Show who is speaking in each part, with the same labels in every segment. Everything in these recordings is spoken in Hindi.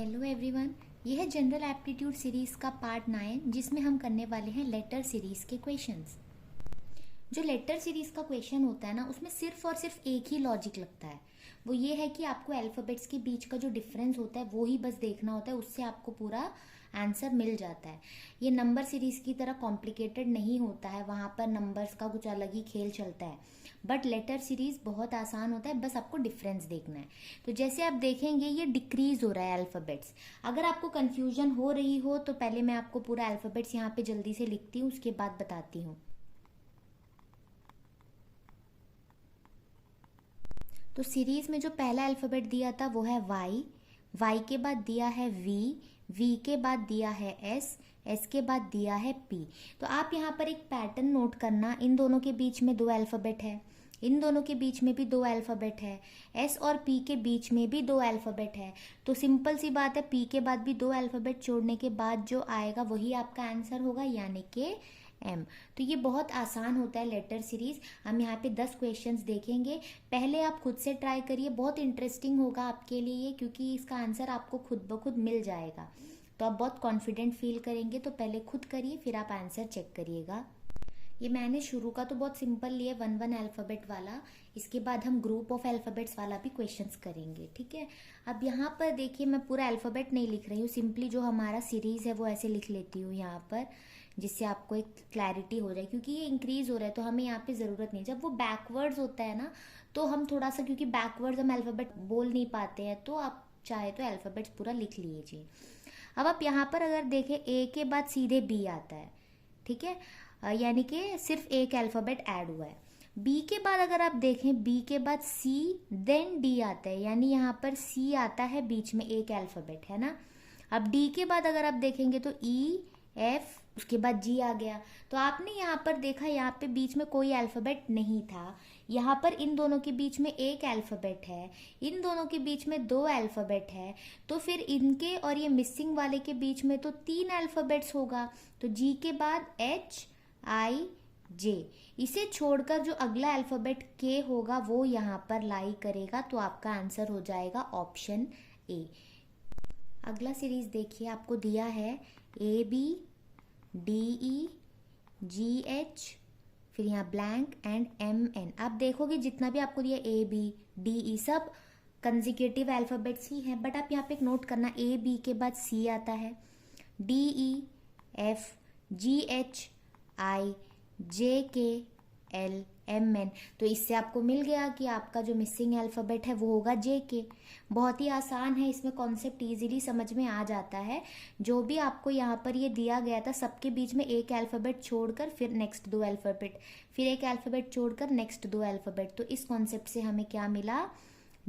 Speaker 1: हेलो एवरीवन, ये है जनरल एप्टीट्यूड सीरीज का पार्ट 9 जिसमें हम करने वाले हैं लेटर सीरीज के क्वेश्चंस। जो लेटर सीरीज का क्वेश्चन होता है ना, उसमें सिर्फ और सिर्फ एक ही लॉजिक लगता है। वो ये है कि आपको अल्फाबेट्स के बीच का जो डिफरेंस होता है वो ही बस देखना होता है, उससे आपको पूरा आंसर मिल जाता है। ये नंबर सीरीज की तरह कॉम्प्लिकेटेड नहीं होता है, वहाँ पर नंबर्स का कुछ अलग ही खेल चलता है। बट लेटर सीरीज बहुत आसान होता है, बस आपको डिफरेंस देखना है। तो जैसे आप देखेंगे ये डिक्रीज हो रहा है अल्फाबेट्स। अगर आपको कंफ्यूजन हो रही हो तो पहले मैं आपको पूरा अल्फाबेट्स यहाँ पे जल्दी से लिखती हूँ, उसके बाद बताती हूँ। तो सीरीज में जो पहला अल्फाबेट दिया था वो है वाई, वाई के बाद दिया है वी, वी के बाद दिया है एस, एस के बाद दिया है पी। तो आप यहाँ पर एक पैटर्न नोट करना, इन दोनों के बीच में दो अल्फाबेट है, इन दोनों के बीच में भी दो अल्फाबेट है, एस और पी के बीच में भी दो अल्फाबेट है। तो सिंपल सी बात है, पी के बाद भी दो अल्फाबेट छोड़ने के बाद जो आएगा वही आपका आंसर होगा, यानी कि एम। तो ये बहुत आसान होता है लेटर सीरीज। हम यहाँ पे 10 क्वेश्चंस देखेंगे। पहले आप खुद से ट्राई करिए, बहुत इंटरेस्टिंग होगा आपके लिए, क्योंकि इसका आंसर आपको खुद ब खुद मिल जाएगा। तो आप बहुत कॉन्फिडेंट फील करेंगे। तो पहले खुद करिए, फिर आप आंसर चेक करिएगा। ये मैंने शुरू का तो बहुत सिंपल लिया, 1 अल्फ़ाबेट वाला। इसके बाद हम ग्रुप ऑफ अल्फ़ाबेट्स वाला भी क्वेश्चंस करेंगे, ठीक है। अब यहाँ पर देखिए, मैं पूरा अल्फ़ाबेट नहीं लिख रही हूँ, सिंपली जो हमारा सीरीज़ है वो ऐसे लिख लेती हूँ यहाँ पर, जिससे आपको एक क्लैरिटी हो जाए। क्योंकि ये इंक्रीज हो रहा है तो हमें यहाँ पे ज़रूरत नहीं। जब वो बैकवर्ड्स होता है ना, तो हम थोड़ा सा, क्योंकि बैकवर्ड्स हम अल्फ़ाबेट बोल नहीं पाते हैं, तो आप चाहे तो अल्फ़ाबेट्स पूरा लिख लीजिए। अब आप यहाँ पर अगर देखें, ए के बाद सीधे बी आता है, ठीक है, यानी कि सिर्फ एक अल्फ़ाबेट ऐड हुआ है। बी के बाद अगर आप देखें, बी के बाद सी देन डी आता है, यानी यहाँ पर सी आता है बीच में, एक अल्फ़ाबेट है ना। अब डी के बाद अगर आप देखेंगे तो ई, एफ, उसके बाद जी आ गया। तो आपने यहाँ पर देखा, यहाँ पे बीच में कोई अल्फ़ाबेट नहीं था, यहाँ पर इन दोनों के बीच में एक अल्फ़ाबेट है, इन दोनों के बीच में दो अल्फ़ाबेट है, तो फिर इनके और ये मिसिंग वाले के बीच में तो 3 अल्फ़ाबेट्स होगा। तो जी के बाद एच, आई, जे, इसे छोड़कर जो अगला अल्फ़ाबेट के होगा वो यहाँ पर लाई करेगा। तो आपका आंसर हो जाएगा ऑप्शन ए। अगला सीरीज देखिए, आपको दिया है A B, D E, G H, फिर यहाँ ब्लैंक एंड एम एन। आप देखोगे जितना भी आपको दिया ए बी डी ई सब कंजिक्यूटिव अल्फ़ाबेट्स ही हैं। बट आप यहाँ पे एक नोट करना, ए बी के बाद सी आता है, D E, F, G H, I, J K, L, M N. तो इससे आपको मिल गया कि आपका जो मिसिंग अल्फ़ाबेट है वो होगा जे के। बहुत ही आसान है, इसमें कॉन्सेप्ट इजीली समझ में आ जाता है। जो भी आपको यहाँ पर ये दिया गया था, सबके बीच में एक अल्फ़ाबेट छोड़कर फिर नेक्स्ट दो अल्फ़ाबेट, फिर एक अल्फ़ाबेट छोड़कर नेक्स्ट दो अल्फ़ाबेट। तो इस कॉन्सेप्ट से हमें क्या मिला,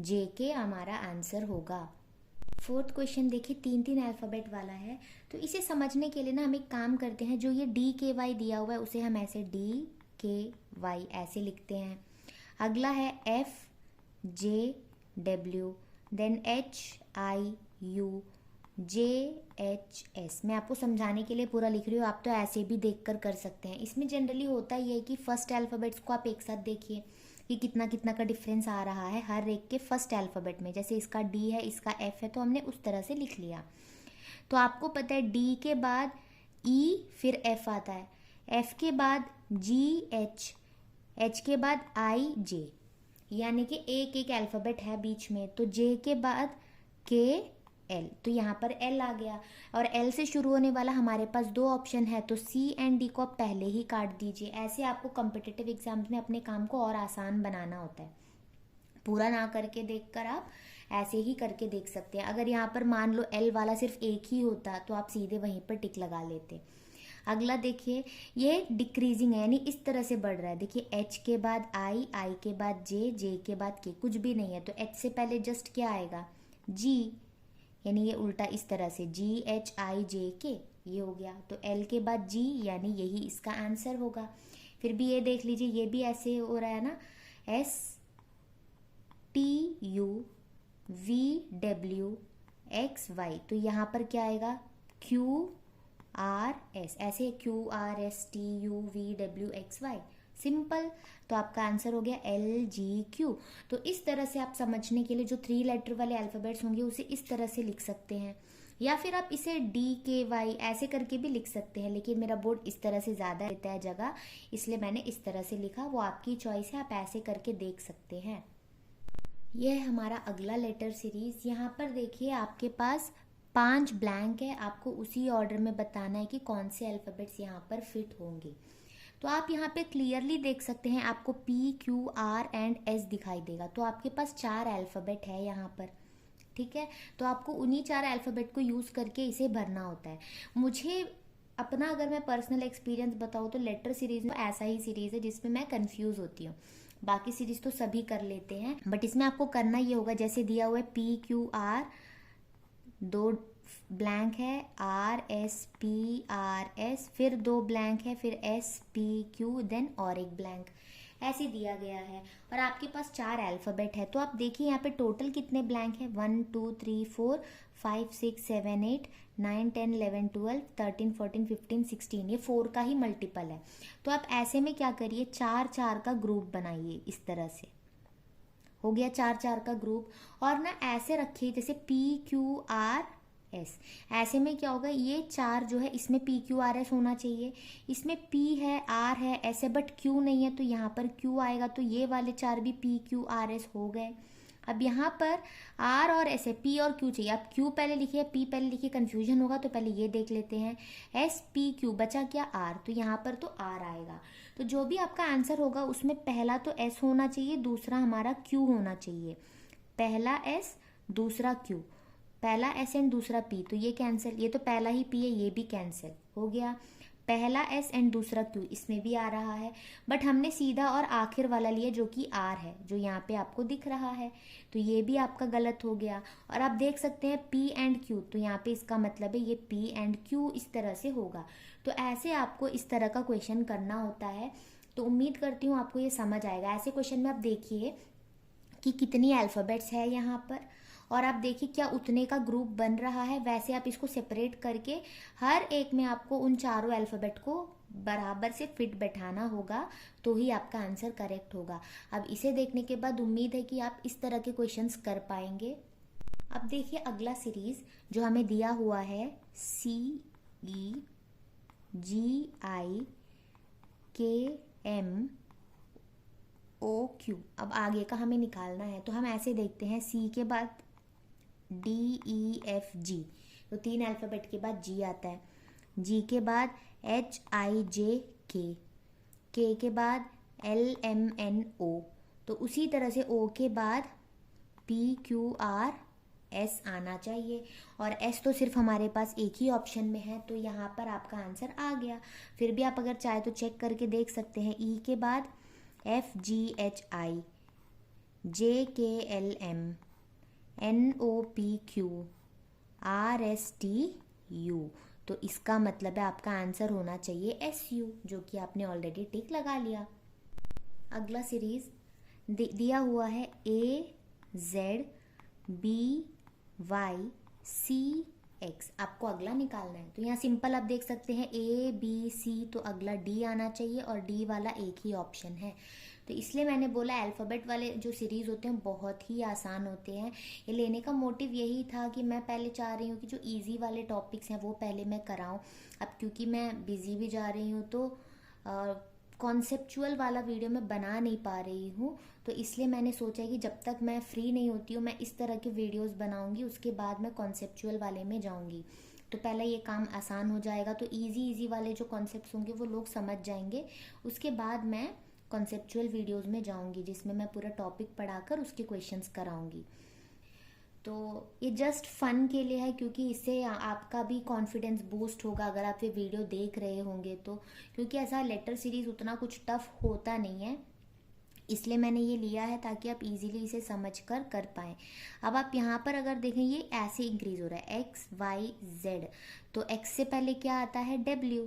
Speaker 1: जे के हमारा आंसर होगा। 4th क्वेश्चन देखिए, 3 अल्फ़ाबेट वाला है। तो इसे समझने के लिए ना हम एक काम करते हैं, जो ये डी के वाई दिया हुआ है उसे हम ऐसे डी के वाई ऐसे लिखते हैं। अगला है F J W, then H I U, J H S. मैं आपको समझाने के लिए पूरा लिख रही हूँ, आप तो ऐसे भी देखकर कर सकते हैं। इसमें जनरली होता ही है कि फर्स्ट अल्फ़ाबेट्स को आप एक साथ देखिए कि कितना कितना का डिफरेंस आ रहा है हर एक के फर्स्ट अल्फ़ाबेट में। जैसे इसका डी है, इसका एफ है, तो हमने उस तरह से लिख लिया। तो आपको पता है डी के बाद ई फिर एफ आता है, एफ के बाद जी एच, एच के बाद आई जे, यानी कि एक एक अल्फ़ाबेट है बीच में। तो जे के बाद के एल, तो यहाँ पर एल आ गया। और एल से शुरू होने वाला हमारे पास दो ऑप्शन है, तो सी एंड डी को आप पहले ही काट दीजिए। ऐसे आपको कॉम्पिटिटिव एग्जाम्स में अपने काम को और आसान बनाना होता है। पूरा ना करके देखकर आप ऐसे ही करके देख सकते हैं। अगर यहाँ पर मान लो एल वाला सिर्फ एक ही होता तो आप सीधे वहीं पर टिक लगा लेते। अगला देखिए, ये डिक्रीजिंग है, यानी इस तरह से बढ़ रहा है। देखिए एच के बाद आई, आई के बाद जे, जे के बाद के, कुछ भी नहीं है। तो एच से पहले जस्ट क्या आएगा, जी, यानी ये उल्टा इस तरह से जी एच आई जे के, ये हो गया। तो एल के बाद जी, यानी यही इसका आंसर होगा। फिर भी ये देख लीजिए, ये भी ऐसे हो रहा है ना, S T U V W X Y. तो यहाँ पर क्या आएगा, क्यू आर एस, ऐसे Q R S T U V W X Y. Simple. तो आपका आंसर हो गया LGQ। तो इस तरह से आप समझने के लिए जो 3 लेटर वाले अल्फ़ाबेट्स होंगे उसे इस तरह से लिख सकते हैं, या फिर आप इसे DKY ऐसे करके भी लिख सकते हैं, लेकिन मेरा बोर्ड इस तरह से ज़्यादा लेता है जगह, इसलिए मैंने इस तरह से लिखा। वो आपकी चॉइस है, आप ऐसे करके देख सकते हैं। यह है हमारा अगला लेटर सीरीज। यहाँ पर देखिए आपके पास 5 ब्लैंक है, आपको उसी ऑर्डर में बताना है कि कौन से अल्फ़ाबेट्स यहाँ पर फिट होंगे। तो आप यहाँ पे क्लियरली देख सकते हैं, आपको PQR एंड S दिखाई देगा। तो आपके पास 4 अल्फ़ाबेट है यहाँ पर, ठीक है। तो आपको उन्हीं 4 अल्फ़ाबेट को यूज़ करके इसे भरना होता है। मुझे अपना अगर मैं पर्सनल एक्सपीरियंस बताऊँ तो लेटर सीरीज में ऐसा ही सीरीज़ है जिसमें मैं कंफ्यूज होती हूँ। बाकी सीरीज तो सभी कर लेते हैं, बट इसमें आपको करना ये होगा, जैसे दिया हुआ है PQR, 2 ब्लैंक है, RSPRS, फिर 2 ब्लैंक है, फिर SPQ, देन और एक ब्लैंक, ऐसे दिया गया है। और आपके पास 4 अल्फ़ाबेट है। तो आप देखिए यहाँ पे टोटल कितने ब्लैंक है, 1 2 3 4 5 6 7 8 9 10 11 12 13 14 15 16, ये 4 का ही मल्टीपल है। तो आप ऐसे में क्या करिए, 4 4 का ग्रुप बनाइए। इस तरह से हो गया 4 4 का ग्रुप, और ना ऐसे रखिए जैसे PQR S। ऐसे में क्या होगा, ये 4 जो है इसमें PQRS होना चाहिए, इसमें P है, R है, S है, बट Q नहीं है, तो यहाँ पर Q आएगा। तो ये वाले 4 भी PQRS हो गए। अब यहाँ पर R और S है, P और Q चाहिए। आप Q पहले लिखिए, P पहले लिखिए, कन्फ्यूजन होगा, तो पहले ये देख लेते हैं। SPQ बचा क्या, R, तो यहाँ पर तो R आएगा। तो जो भी आपका आंसर होगा उसमें पहला तो S होना चाहिए, दूसरा हमारा Q होना चाहिए। पहला S, दूसरा Q, पहला S एंड दूसरा P, तो ये कैंसिल, ये तो पहला ही P है, ये भी कैंसिल हो गया। पहला S एंड दूसरा Q, इसमें भी आ रहा है, बट हमने सीधा और आखिर वाला लिया जो कि R है, जो यहाँ पे आपको दिख रहा है, तो ये भी आपका गलत हो गया। और आप देख सकते हैं P एंड Q, तो यहाँ पे इसका मतलब है ये P एंड Q इस तरह से होगा। तो ऐसे आपको इस तरह का क्वेश्चन करना होता है। तो उम्मीद करती हूँ आपको ये समझ आएगा। ऐसे क्वेश्चन में आप देखिए कि कितनी अल्फ़ाबेट्स है यहाँ पर, और आप देखिए क्या उतने का ग्रुप बन रहा है। वैसे आप इसको सेपरेट करके हर एक में आपको उन चारों अल्फ़ाबेट को बराबर से फिट बैठाना होगा, तो ही आपका आंसर करेक्ट होगा। अब इसे देखने के बाद उम्मीद है कि आप इस तरह के क्वेश्चंस कर पाएंगे। अब देखिए अगला सीरीज जो हमें दिया हुआ है, CEGIKMOQ। अब आगे का हमें निकालना है, तो हम ऐसे देखते हैं, C के बाद DEFG, तो 3 अल्फ़ाबेट के बाद G आता है, G के बाद HIJK, K के बाद LMNO, तो उसी तरह से O के बाद PQRS आना चाहिए। और S तो सिर्फ हमारे पास एक ही ऑप्शन में है, तो यहाँ पर आपका आंसर आ गया। फिर भी आप अगर चाहे तो चेक करके देख सकते हैं, E के बाद FGHI, JKLM, NOPQ, RSTU, तो इसका मतलब है आपका आंसर होना चाहिए SU, जो कि आपने ऑलरेडी टिक लगा लिया। अगला सीरीज दिया हुआ है AZBYCX। आपको अगला निकालना है, तो यहाँ सिंपल आप देख सकते हैं ABC, तो अगला D आना चाहिए, और D वाला एक ही ऑप्शन है। तो इसलिए मैंने बोला अल्फ़ाबेट वाले जो सीरीज़ होते हैं बहुत ही आसान होते हैं। ये लेने का मोटिव यही था कि मैं पहले चाह रही हूँ कि जो इजी वाले टॉपिक्स हैं वो पहले मैं कराऊँ। अब क्योंकि मैं बिज़ी भी जा रही हूँ, तो कॉन्सेप्चुअल वाला वीडियो मैं बना नहीं पा रही हूँ, तो इसलिए मैंने सोचा कि जब तक मैं फ्री नहीं होती हूँ मैं इस तरह के वीडियोस बनाऊँगी, उसके बाद मैं कॉन्सेप्चुअल वाले में जाऊँगी। तो पहले ये काम आसान हो जाएगा, तो इजी वाले जो कॉन्सेप्ट्स होंगे वो लोग समझ जाएंगे। उसके बाद मैं कॉन्सेप्चुअल वीडियोस में जाऊंगी, जिसमें मैं पूरा टॉपिक पढ़ाकर उसके क्वेश्चंस कराऊंगी। तो ये जस्ट फन के लिए है, क्योंकि इससे आपका भी कॉन्फिडेंस बूस्ट होगा अगर आप ये वीडियो देख रहे होंगे तो, क्योंकि ऐसा लेटर सीरीज उतना कुछ टफ होता नहीं है, इसलिए मैंने ये लिया है ताकि आप इजीली इसे समझकर कर पाएँ। अब आप यहाँ पर अगर देखें, ये ऐसे इंक्रीज हो रहा है XYZ, तो X से पहले क्या आता है, W,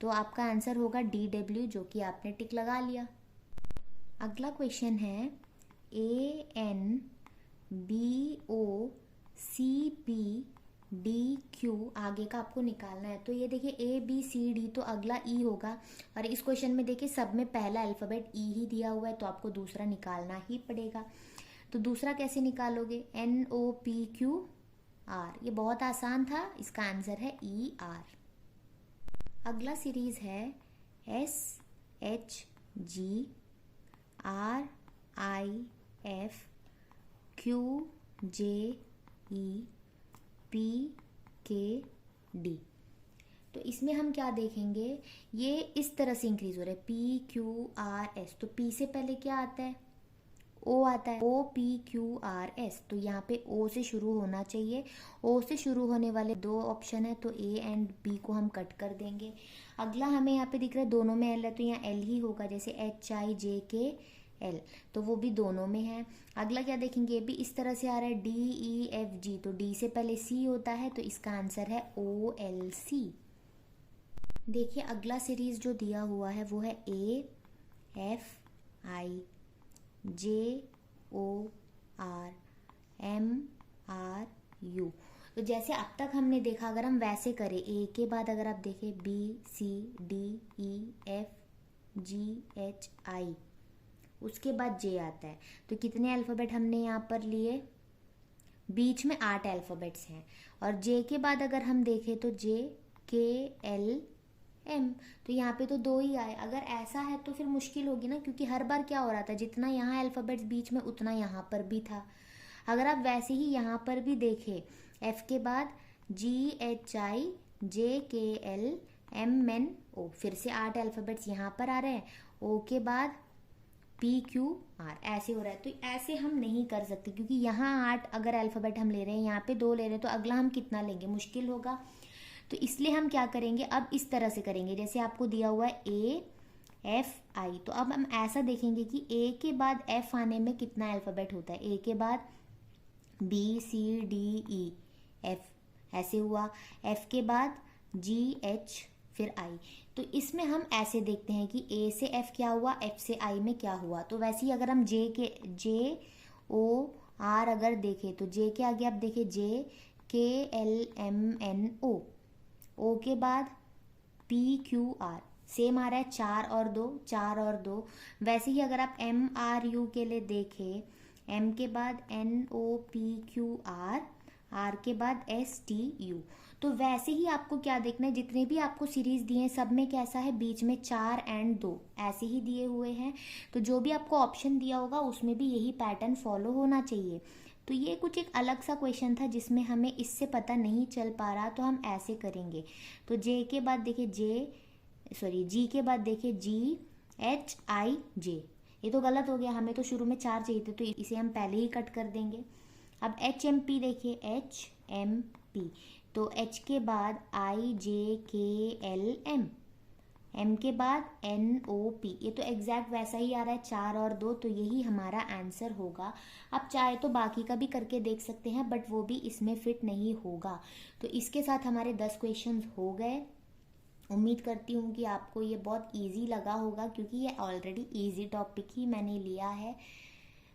Speaker 1: तो आपका आंसर होगा DW, जो कि आपने टिक लगा लिया। अगला क्वेश्चन है ANBOCP डी क्यू आगे का आपको निकालना है। तो ये देखिए ए बी सी डी, तो अगला ई होगा। और इस क्वेश्चन में देखिए सब में पहला अल्फाबेट ई ही दिया हुआ है, तो आपको दूसरा निकालना ही पड़ेगा। तो दूसरा कैसे निकालोगे, N O P Q R, ये बहुत आसान था, इसका आंसर है ई आर। अगला सीरीज है S H G R I F Q J E P K D. तो इसमें हम क्या देखेंगे, ये इस तरह से इंक्रीज हो रहा है, पी क्यू आर एस। तो पी से पहले क्या आता है, ओ आता है, O P Q R S. तो यहाँ पे ओ से शुरू होना चाहिए। ओ से शुरू होने वाले दो ऑप्शन है, तो ए एंड बी को हम कट कर देंगे। अगला हमें यहाँ पे दिख रहा है दोनों में एल है, तो यहाँ एल ही होगा, जैसे H I J K L, तो वो भी दोनों में है। अगला क्या देखेंगे, ये भी इस तरह से आ रहा है, डी ई एफ जी, तो डी से पहले सी होता है, तो इसका आंसर है ओ एल सी। देखिए अगला सीरीज जो दिया हुआ है वो है A F I J O R M R U. तो जैसे अब तक हमने देखा, अगर हम वैसे करें, ए के बाद अगर आप देखें B C D E F G H I, उसके बाद जे आता है, तो कितने अल्फ़ाबेट हमने यहाँ पर लिए, बीच में 8 अल्फ़ाबेट्स हैं। और जे के बाद अगर हम देखें तो जे के एल एम, तो यहाँ पे तो 2 ही आए। अगर ऐसा है तो फिर मुश्किल होगी ना, क्योंकि हर बार क्या हो रहा था, जितना यहाँ अल्फ़ाबेट्स बीच में उतना यहाँ पर भी था। अगर आप वैसे ही यहाँ पर भी देखें, एफ के बाद जी H I J K L M N O, फिर से 8 अल्फ़ाबेट्स यहाँ पर आ रहे हैं। ओ के बाद पी क्यू आर, ऐसे हो रहा है। तो ऐसे हम नहीं कर सकते, क्योंकि यहाँ 8 अगर अल्फ़ाबेट हम ले रहे हैं, यहाँ पे 2 ले रहे हैं, तो अगला हम कितना लेंगे, मुश्किल होगा। तो इसलिए हम क्या करेंगे, अब इस तरह से करेंगे, जैसे आपको दिया हुआ है ए एफ आई, तो अब हम ऐसा देखेंगे कि ए के बाद एफ आने में कितना अल्फ़ाबेट होता है। ए के बाद B C D E F, ऐसे हुआ। एफ के बाद जी एच फिर आई। तो इसमें हम ऐसे देखते हैं कि ए से एफ क्या हुआ, एफ से आई में क्या हुआ। तो वैसे ही अगर हम जे ओ आर अगर देखें, तो जे के आगे आप देखें जे K L M N O, ओ के बाद पी क्यू आर, सेम आ रहा है, 4 और 2, 4 और 2। वैसे ही अगर आप एम आर यू के लिए देखें, एम के बाद N O P Q R, R के बाद एस टी यू। तो वैसे ही आपको क्या देखना है, जितने भी आपको सीरीज दिए हैं सब में कैसा है, बीच में 4 एंड 2 ऐसे ही दिए हुए हैं। तो जो भी आपको ऑप्शन दिया होगा उसमें भी यही पैटर्न फॉलो होना चाहिए। तो ये कुछ एक अलग सा क्वेश्चन था जिसमें हमें इससे पता नहीं चल पा रहा, तो हम ऐसे करेंगे। तो जे के बाद देखिए जी के बाद देखिए जी एच आई जे, ये तो गलत हो गया, हमें तो शुरू में 4 चाहिए थे, तो इसे हम पहले ही कट कर देंगे। अब एच एम पी देखिए, एच एम पी, तो एच के बाद आई J K L M, M के बाद एन ओ पी, ये तो एग्जैक्ट वैसा ही आ रहा है, 4 और 2, तो यही हमारा आंसर होगा। आप चाहे तो बाकी का भी करके देख सकते हैं, बट वो भी इसमें फिट नहीं होगा। तो इसके साथ हमारे 10 क्वेश्चंस हो गए। उम्मीद करती हूँ कि आपको ये बहुत इजी लगा होगा, क्योंकि ये ऑलरेडी इजी टॉपिक ही मैंने लिया है।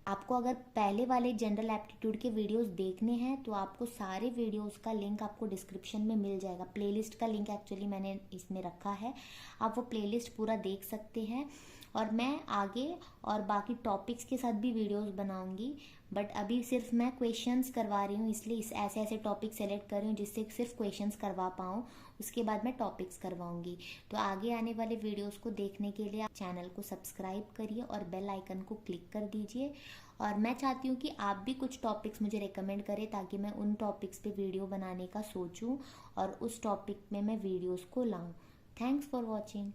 Speaker 1: आपको अगर पहले वाले जनरल एप्टीट्यूड के वीडियोस देखने हैं तो आपको सारे वीडियोस का लिंक आपको डिस्क्रिप्शन में मिल जाएगा। प्लेलिस्ट का लिंक एक्चुअली मैंने इसमें रखा है, आप वो प्लेलिस्ट पूरा देख सकते हैं। और मैं आगे और बाकी टॉपिक्स के साथ भी वीडियोस बनाऊंगी, बट अभी सिर्फ मैं क्वेश्चंस करवा रही हूँ, इसलिए ऐसे ऐसे टॉपिक सेलेक्ट कर रही हूँ जिससे सिर्फ क्वेश्चंस करवा पाऊँ। उसके बाद मैं टॉपिक्स करवाऊंगी। तो आगे आने वाले वीडियोस को देखने के लिए आप चैनल को सब्सक्राइब करिए और बेल आइकन को क्लिक कर दीजिए। और मैं चाहती हूँ कि आप भी कुछ टॉपिक्स मुझे रेकमेंड करें, ताकि मैं उन टॉपिक्स पे वीडियो बनाने का सोचूं और उस टॉपिक में मैं वीडियोस को लाऊं। Thanks for watching.